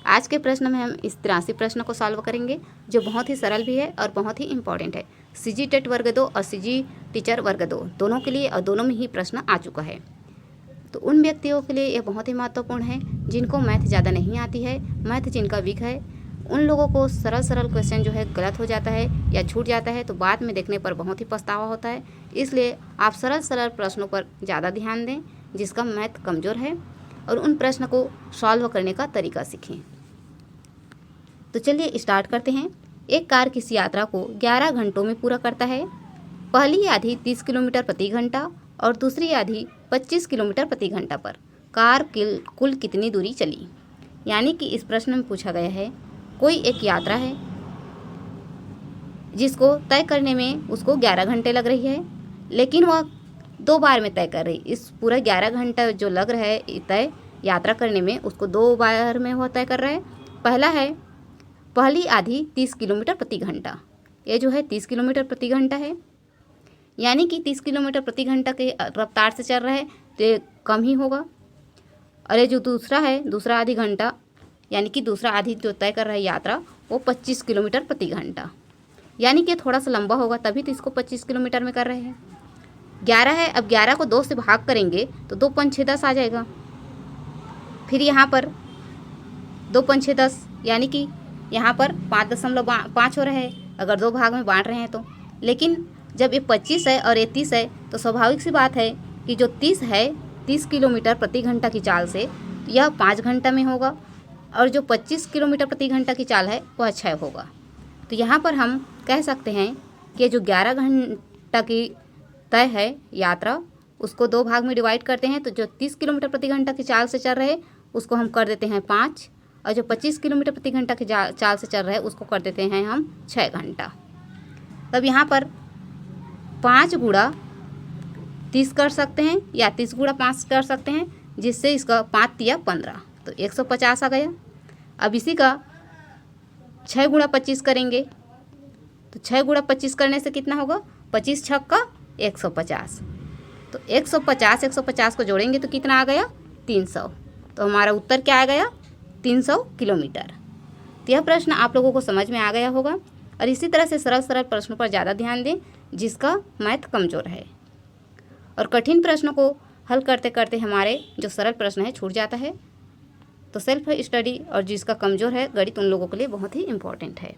आज के प्रश्न में हम इस 83 प्रश्न को सॉल्व करेंगे, जो बहुत ही सरल भी है और बहुत ही इम्पॉर्टेंट है। सीजी टेट वर्ग 2 और सीजी टीचर वर्ग 2 दोनों के लिए और दोनों में ही प्रश्न आ चुका है। तो उन व्यक्तियों के लिए यह बहुत ही महत्वपूर्ण है जिनको मैथ ज़्यादा नहीं आती है, मैथ जिनका वीक है। उन लोगों को सरल सरल क्वेश्चन जो है गलत हो जाता है या छूट जाता है, तो बाद में देखने पर बहुत ही पछतावा होता है। इसलिए आप सरल सरल प्रश्नों पर ज़्यादा ध्यान दें जिसका मैथ कमज़ोर है, और उन प्रश्न को सॉल्व करने का तरीका सीखें। तो चलिए स्टार्ट करते हैं। एक कार किसी यात्रा को 11 घंटों में पूरा करता है। पहली आधी 30 किलोमीटर प्रति घंटा और दूसरी आधी 25 किलोमीटर प्रति घंटा पर कार कुल कितनी दूरी चली। यानी कि इस प्रश्न में पूछा गया है, कोई एक यात्रा है जिसको तय करने में उसको 11 घंटे लग रही है, लेकिन वह 2 बार में तय कर रही। इस पूरा 11 घंटा जो लग रहा है तय यात्रा करने में, उसको 2 बार में वह तय कर रहा है। पहला है पहली आधी 30 किलोमीटर प्रति घंटा, ये जो है 30 किलोमीटर प्रति घंटा है, यानी कि 30 किलोमीटर प्रति घंटा के रफ्तार से चल रहा है तो ये कम ही होगा। और ये जो दूसरा है, दूसरा आधी घंटा, यानी कि दूसरा आधी जो तय कर रहा है यात्रा, वो 25 किलोमीटर प्रति घंटा, यानी कि थोड़ा सा लंबा होगा, तभी तो इसको 25 किलोमीटर में कर रहे हैं। 11 है, अब 11 को 2 से भाग करेंगे तो 2 5 6 10 आ जाएगा। फिर यहाँ पर 2 5 6 10, यानी कि यहाँ पर 5.5 हो रहा है अगर 2 भाग में बांट रहे हैं तो। लेकिन जब ये 25 है और ये 30 है तो स्वाभाविक सी बात है कि जो 30 है 30 किलोमीटर प्रति घंटा की चाल से, यह 5 घंटा में होगा, और जो 25 किलोमीटर प्रति घंटा की चाल है वह 6 होगा। तो यहाँ पर हम कह सकते हैं कि जो 11 घंटा की तय है यात्रा, उसको 2 भाग में डिवाइड करते हैं, तो जो 30 किलोमीटर प्रति घंटा की चाल से चल रहे उसको हम कर देते हैं 5, और जो 25 किलोमीटर प्रति घंटा की चाल से चल रहा है उसको कर देते हैं हम 6 घंटा। तब यहाँ पर 5 गुणा 30 कर सकते हैं या 30 गुणा 5 कर सकते हैं, जिससे इसका 5 तिया 15, तो 150 आ गया। अब इसी का 6 गुणा 25 करेंगे, तो 6 गुणा 25 करने से कितना होगा, 25 छक्का 150, तो 150 को जोड़ेंगे तो कितना आ गया, 300। तो हमारा उत्तर क्या आ गया, 300 किलोमीटर। तो यह प्रश्न आप लोगों को समझ में आ गया होगा, और इसी तरह से सरल सरल प्रश्नों पर ज़्यादा ध्यान दें जिसका मैथ कमज़ोर है, और कठिन प्रश्नों को हल करते करते हमारे जो सरल प्रश्न है छूट जाता है। तो सेल्फ स्टडी और जिसका कमज़ोर है गणित, उन लोगों के लिए बहुत ही इम्पोर्टेंट है।